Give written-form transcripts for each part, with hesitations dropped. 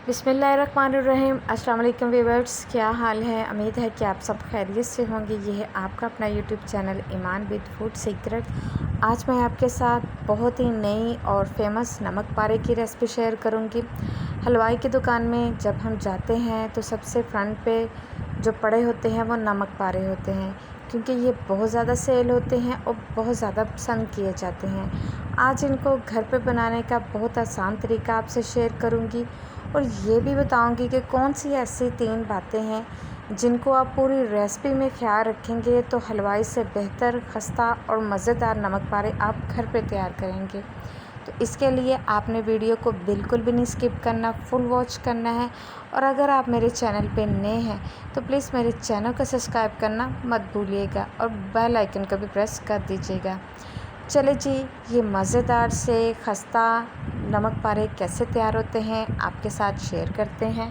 बिस्मिल्लाहिर्रहमानिर्रहीम। अस्सलाम वालेकुम व्यूअर्स, क्या हाल है। उम्मीद है कि आप सब खैरियत से होंगे। ये है आपका अपना YouTube channel Iman with food secret. आज मैं आपके साथ बहुत ही नई और फेमस नमक पारे की रेसिपी शेयर करूंगी। हलवाई की दुकान में जब हम जाते हैं तो सबसे फ्रंट पे जो पड़े होते हैं वो नमक पारे होते हैं, क्योंकि ये बहुत ज़्यादा सेल होते हैं और बहुत ज़्यादा पसंद किए जाते हैं। आज इनको घर पे बनाने का बहुत आसान तरीका आपसे शेयर करूंगी और ये भी बताऊंगी कि कौन सी ऐसी 3 बातें हैं जिनको आप पूरी रेसिपी में ख्याल रखेंगे तो हलवाई से बेहतर, खस्ता और मज़ेदार नमक पारे आप घर पे तैयार करेंगे। तो इसके लिए आपने वीडियो को बिल्कुल भी नहीं स्किप करना, फुल वॉच करना है। और अगर आप मेरे चैनल पे नए हैं तो प्लीज़ मेरे चैनल को सब्सक्राइब करना मत भूलिएगा और बेल आइकन को भी प्रेस कर दीजिएगा। चले जी, ये मज़ेदार से खस्ता नमक पारे कैसे तैयार होते हैं आपके साथ शेयर करते हैं।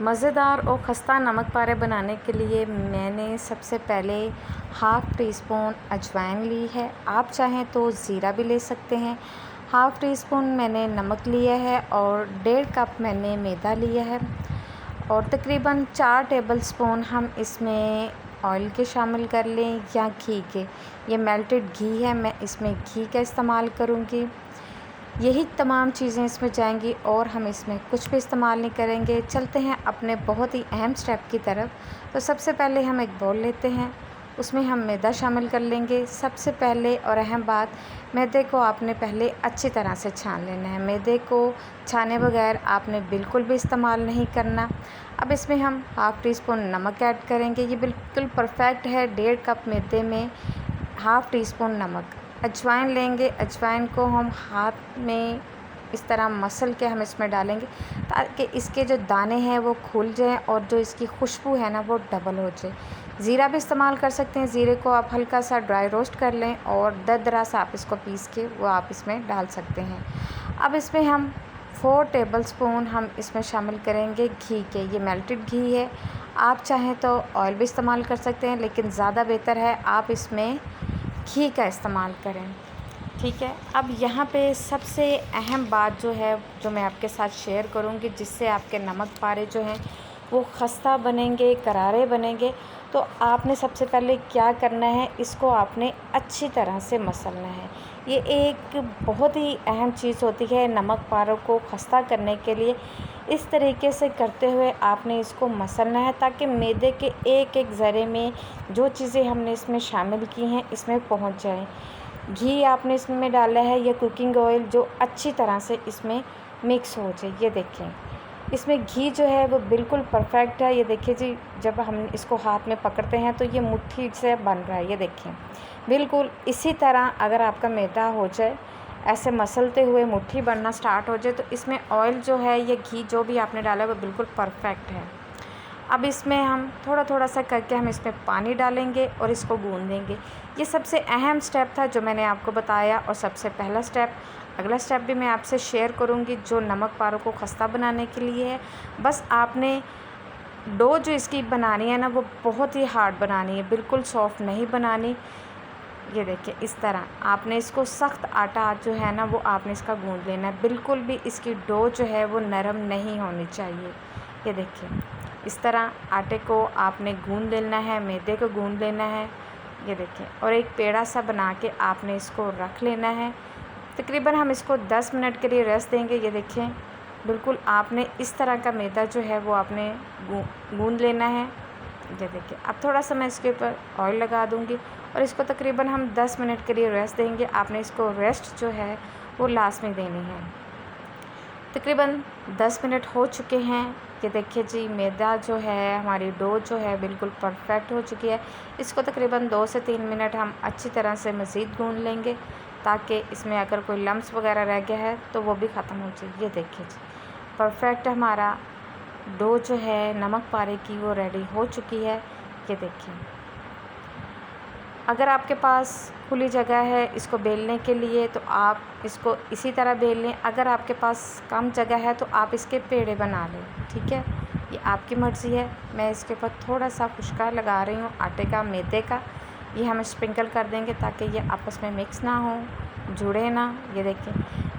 मज़ेदार और खस्ता नमक पारे बनाने के लिए मैंने सबसे पहले हाफ़ टी स्पून अजवाइन ली है। आप चाहें तो ज़ीरा भी ले सकते हैं। हाफ़ टी स्पून मैंने नमक लिया है और 1.5 कप मैंने मैदा लिया है और तकरीबन 4 टेबलस्पून हम इसमें ऑयल के शामिल कर लें या घी के। ये मेल्टेड घी है, मैं इसमें घी का इस्तेमाल करूँगी। यही तमाम चीज़ें इसमें जाएंगी और हम इसमें कुछ भी इस्तेमाल नहीं करेंगे। चलते हैं अपने बहुत ही अहम स्टेप की तरफ। तो सबसे पहले हम एक बाउल लेते हैं, उसमें हम मैदा शामिल कर लेंगे। सबसे पहले और अहम बात, मैदे को आपने पहले अच्छी तरह से छान लेना है। मैदे को छाने बगैर आपने बिल्कुल भी इस्तेमाल नहीं करना। अब इसमें हम हाफ़ टी स्पून नमक ऐड करेंगे। ये बिल्कुल परफेक्ट है। 1.5 कप मैदे में हाफ़ टी स्पून नमक। अजवाइन लेंगे, अजवाइन को हम हाथ में इस तरह मसल के हम इसमें डालेंगे ताकि इसके जो दाने हैं वो खुल जाएं और जो इसकी खुशबू है ना वो डबल हो जाए। ज़ीरा भी इस्तेमाल कर सकते हैं। ज़ीरे को आप हल्का सा ड्राई रोस्ट कर लें और दरदरा सा आप इसको पीस के वो आप इसमें डाल सकते हैं। अब इसमें हम 4 टेबलस्पून हम इसमें शामिल करेंगे घी के। ये मेल्टेड घी है। आप चाहें तो ऑयल भी इस्तेमाल कर सकते हैं, लेकिन ज़्यादा बेहतर है आप इसमें घी का इस्तेमाल करें। ठीक है। अब यहाँ पे सबसे अहम बात जो है, जो मैं आपके साथ शेयर करूँगी, जिससे आपके नमक पारे जो हैं वो खस्ता बनेंगे, करारे बनेंगे। तो आपने सबसे पहले क्या करना है, इसको आपने अच्छी तरह से मसलना है। ये एक बहुत ही अहम चीज़ होती है नमक पारों को खस्ता करने के लिए। इस तरीके से करते हुए आपने इसको मसलना है ताकि मैदे के एक एक ज़रे में जो चीज़ें हमने इसमें शामिल की हैं इसमें पहुंच जाए। घी आपने इसमें डाला है या कुकिंग ऑयल, जो अच्छी तरह से इसमें मिक्स हो जाए। ये देखें, इसमें घी जो है वो बिल्कुल परफेक्ट है। ये देखिए जी, जब हम इसको हाथ में पकड़ते हैं तो ये मुट्ठी से बन रहा है। ये देखें, बिल्कुल इसी तरह अगर आपका मैदा हो जाए, ऐसे मसलते हुए मुट्ठी बनना स्टार्ट हो जाए, तो इसमें ऑयल जो है, ये घी जो भी आपने डाला है वो बिल्कुल परफेक्ट है। अब इसमें हम थोड़ा थोड़ा सा करके हम इसमें पानी डालेंगे और इसको गूँध देंगे। ये सबसे अहम स्टेप था जो मैंने आपको बताया और सबसे पहला स्टेप। अगला स्टेप भी मैं आपसे शेयर करूँगी जो नमक पारों को खस्ता बनाने के लिए है। बस आपने डो जो इसकी बनानी है ना वो बहुत ही हार्ड बनानी है, बिल्कुल सॉफ्ट नहीं बनानी। ये देखिए, इस तरह आपने इसको सख्त आटा जो है ना वो आपने इसका गूँध लेना है। बिल्कुल भी इसकी डो जो है वो नरम नहीं होनी चाहिए। ये देखिए, इस तरह आटे को आपने गूँध लेना है, मैदे को गूँध लेना है। ये देखिए, और एक पेड़ा सा बना के आपने इसको रख लेना है। तकरीबन हम इसको 10 मिनट के लिए रेस्ट देंगे। ये देखें, बिल्कुल आपने इस तरह का मैदा जो है वो आपने गूँध लेना है। ये देखिए, अब थोड़ा सा मैं इसके ऊपर ऑयल लगा दूँगी और इसको तकरीबन हम 10 मिनट के लिए रेस्ट देंगे। आपने इसको रेस्ट जो है वो लास्ट में देनी है। तकरीबन 10 मिनट हो चुके हैं। ये देखिए जी, मैदा जो है, हमारी डो जो है बिल्कुल परफेक्ट हो चुकी है। इसको तकरीबन 2 से 3 मिनट हम अच्छी तरह से मज़ीद गूँध लेंगे ताकि इसमें अगर कोई लम्स वगैरह रह गया है तो वो भी ख़त्म हो जाए। ये देखिए जी, परफेक्ट हमारा डो जो है नमक पारे की वो रेडी हो चुकी है। ये देखिए, अगर आपके पास खुली जगह है इसको बेलने के लिए तो आप इसको इसी तरह बेल लें। अगर आपके पास कम जगह है तो आप इसके पेड़े बना लें। ठीक है, ये आपकी मर्ज़ी है। मैं इसके ऊपर थोड़ा सा खुशका लगा रही हूँ आटे का, मैदे का। ये हम स्प्रिंकल कर देंगे ताकि ये आपस में मिक्स ना हो। जुड़े ना। ये देखिए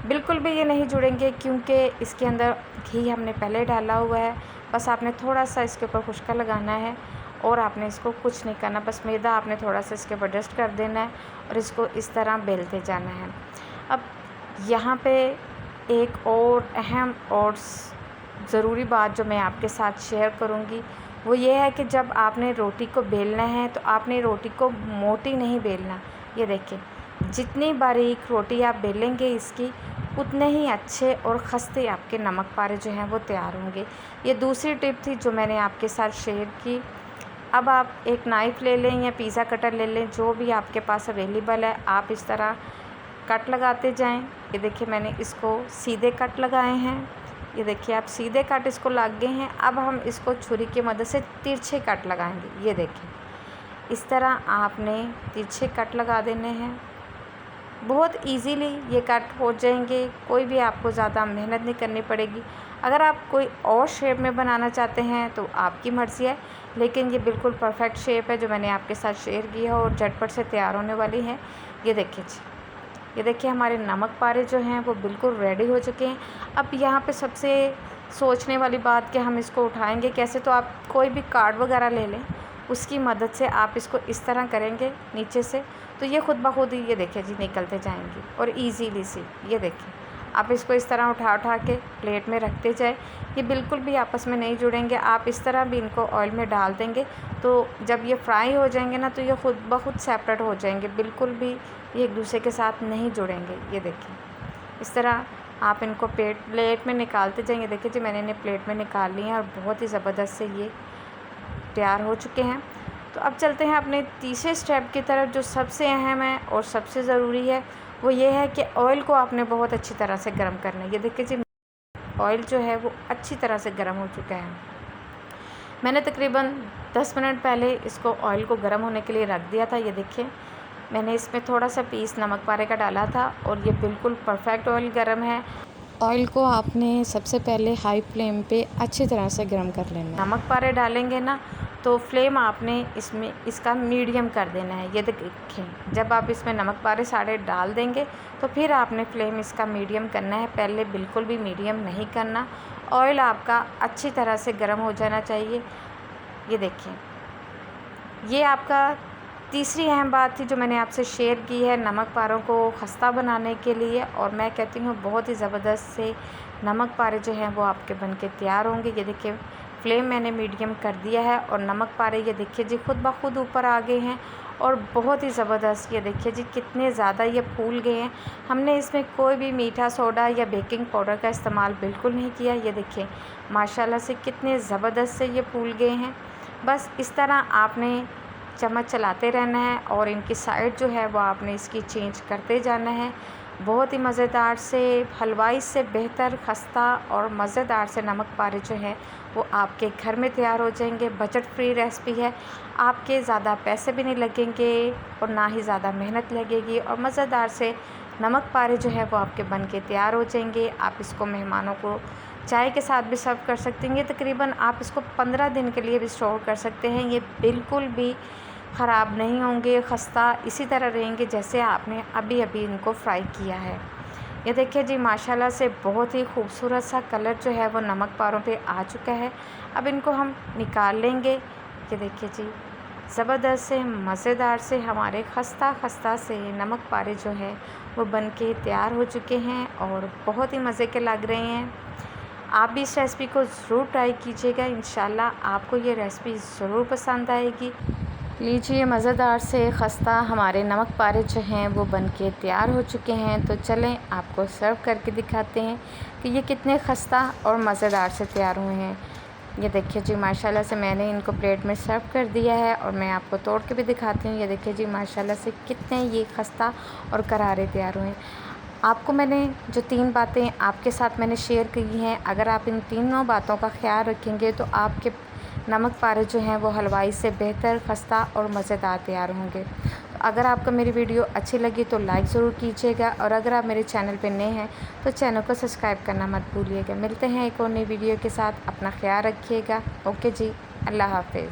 बिल्कुल भी ये नहीं जुड़ेंगे, क्योंकि इसके अंदर घी हमने पहले डाला हुआ है। बस आपने थोड़ा सा इसके ऊपर खुशका लगाना है और आपने इसको कुछ नहीं करना, बस मैदा आपने थोड़ा सा इसके ऊपर डस्ट कर देना है और इसको इस तरह बेलते जाना है। अब यहाँ पे एक और अहम और ज़रूरी बात जो मैं आपके साथ शेयर करूँगी वो ये है कि जब आपने रोटी को बेलना है तो आपने रोटी को मोटी नहीं बेलना। ये देखिए जितनी बारीक रोटी आप बेलेंगे इसकी, उतने ही अच्छे और खस्ते आपके नमक पारे जो हैं वो तैयार होंगे। ये दूसरी टिप थी जो मैंने आपके साथ शेयर की। अब आप एक नाइफ़ ले लें या पिज़्ज़ा कटर ले लें, जो भी आपके पास अवेलेबल है, आप इस तरह कट लगाते जाएं। ये देखिए मैंने इसको सीधे कट लगाए हैं। ये देखिए आप सीधे कट इसको लग गए हैं। अब हम इसको छुरी की मदद से तिरछे कट लगाएंगे। ये देखिए इस तरह आपने तिरछे कट लगा देने हैं। बहुत इजीली ये कट हो जाएंगे, कोई भी आपको ज़्यादा मेहनत नहीं करनी पड़ेगी। अगर आप कोई और शेप में बनाना चाहते हैं तो आपकी मर्ज़ी है, लेकिन ये बिल्कुल परफेक्ट शेप है जो मैंने आपके साथ शेयर की है और झटपट से तैयार होने वाली है। ये देखिए जी, ये देखिए हमारे नमक पारे जो हैं वो बिल्कुल रेडी हो चुके हैं। अब यहाँ पे सबसे सोचने वाली बात कि हम इसको उठाएंगे कैसे, तो आप कोई भी कार्ड वगैरह ले लें, उसकी मदद से आप इसको इस तरह करेंगे नीचे से, तो ये खुद ब खुद ही ये देखिए जी निकलते जाएंगी और इजीली सी। ये देखिए आप इसको इस तरह उठा उठा के प्लेट में रखते जाए, ये बिल्कुल भी आपस में नहीं जुड़ेंगे। आप इस तरह भी इनको ऑयल में डाल देंगे तो जब ये फ्राई हो जाएंगे ना तो ये खुद ब खुद सेपरेट हो जाएंगे, बिल्कुल भी ये एक दूसरे के साथ नहीं जुड़ेंगे। ये देखिए इस तरह आप इनको प्लेट में निकालते जाएंगे। देखिए जी मैंने इन्हें प्लेट में निकाल लिए हैं और बहुत ही ज़बरदस्त से ये तैयार हो चुके हैं। तो अब चलते हैं अपने तीसरे स्टेप की तरफ, जो सबसे अहम है और सबसे ज़रूरी है। वो ये है कि ऑयल को आपने बहुत अच्छी तरह से गर्म करना है। ये देखिए जी ऑयल जो है वो अच्छी तरह से गर्म हो चुका है। मैंने तकरीबन 10 मिनट पहले इसको ऑयल को गर्म होने के लिए रख दिया था। ये देखिए मैंने इसमें थोड़ा सा पीस नमक पारे का डाला था और ये बिल्कुल परफेक्ट ऑयल गर्म है। ऑयल को आपने सबसे पहले हाई फ्लेम पे अच्छी तरह से गर्म कर लेना है। नमक पारे डालेंगे ना तो फ्लेम आपने इसमें इसका मीडियम कर देना है। ये देखें जब आप इसमें नमक पारे सारे डाल देंगे तो फिर आपने फ्लेम इसका मीडियम करना है, पहले बिल्कुल भी मीडियम नहीं करना। ऑयल आपका अच्छी तरह से गर्म हो जाना चाहिए। ये देखिए ये आपका तीसरी अहम बात थी जो मैंने आपसे शेयर की है नमक पारों को खस्ता बनाने के लिए, और मैं कहती हूँ बहुत ही ज़बरदस्त से नमक पारे जो हैं वो आपके बनके तैयार होंगे। ये देखिए फ्लेम मैंने मीडियम कर दिया है और नमक पारे ये देखिए जी खुद ब खुद ऊपर आ गए हैं और बहुत ही ज़बरदस्त। ये देखिए जी कितने ज़्यादा ये फूल गए हैं। हमने इसमें कोई भी मीठा सोडा या बेकिंग पाउडर का इस्तेमाल बिल्कुल नहीं किया। ये देखिए माशाल्लाह से कितने ज़बरदस्त से ये फूल गए हैं। बस इस तरह आपने चम्मच चलाते रहना है और इनकी साइड जो है वो आपने इसकी चेंज करते जाना है। बहुत ही मज़ेदार से हलवाई से बेहतर खस्ता और मज़ेदार से नमक पारे जो है वो आपके घर में तैयार हो जाएंगे। बजट फ्री रेसिपी है, आपके ज़्यादा पैसे भी नहीं लगेंगे और ना ही ज़्यादा मेहनत लगेगी और मज़ेदार से नमक पारे जो है वो आपके बन के तैयार हो जाएंगे। आप इसको मेहमानों को चाय के साथ भी सर्व कर सकते हैं। ये तकरीबन आप इसको 15 दिन के लिए भी स्टोर कर सकते हैं। ये बिल्कुल भी ख़राब नहीं होंगे, खस्ता इसी तरह रहेंगे जैसे आपने अभी अभी इनको फ्राई किया है। ये देखिए जी माशाल्लाह से बहुत ही खूबसूरत सा कलर जो है वो नमक पारों पे आ चुका है। अब इनको हम निकाल लेंगे। ये देखिए जी ज़बरदस्त से मज़ेदार से हमारे खस्ता से नमक पारे जो है वो बनके तैयार हो चुके हैं और बहुत ही मज़े के लग रहे हैं। आप भी इस रेसिपी को ज़रूर ट्राई कीजिएगा, इंशाल्लाह आपको ये रेसिपी ज़रूर पसंद आएगी। लीजिए मज़ेदार से खस्ता हमारे नमक पारे जो हैं वो बनके तैयार हो चुके हैं। तो चलें आपको सर्व करके दिखाते हैं कि ये कितने खस्ता और मज़ेदार से तैयार हुए हैं। ये देखिए जी माशाल्लाह से मैंने इनको प्लेट में सर्व कर दिया है और मैं आपको तोड़ के भी दिखाती हूँ। ये देखिए जी माशाल्लाह से कितने ये खस्ता और करारे तैयार हुए हैं। आपको मैंने जो 3 बातें आपके साथ मैंने शेयर की हैं, अगर आप इन तीनों बातों का ख्याल रखेंगे तो आपके नमक पारे जो हैं वो हलवाई से बेहतर खस्ता और मज़ेदार तैयार होंगे। तो अगर आपको मेरी वीडियो अच्छी लगी तो लाइक ज़रूर कीजिएगा और अगर आप मेरे चैनल पर नए हैं तो चैनल को सब्सक्राइब करना मत भूलिएगा। मिलते हैं एक और नई वीडियो के साथ, अपना ख्याल रखिएगा। ओके जी, अल्लाह हाफ़िज़।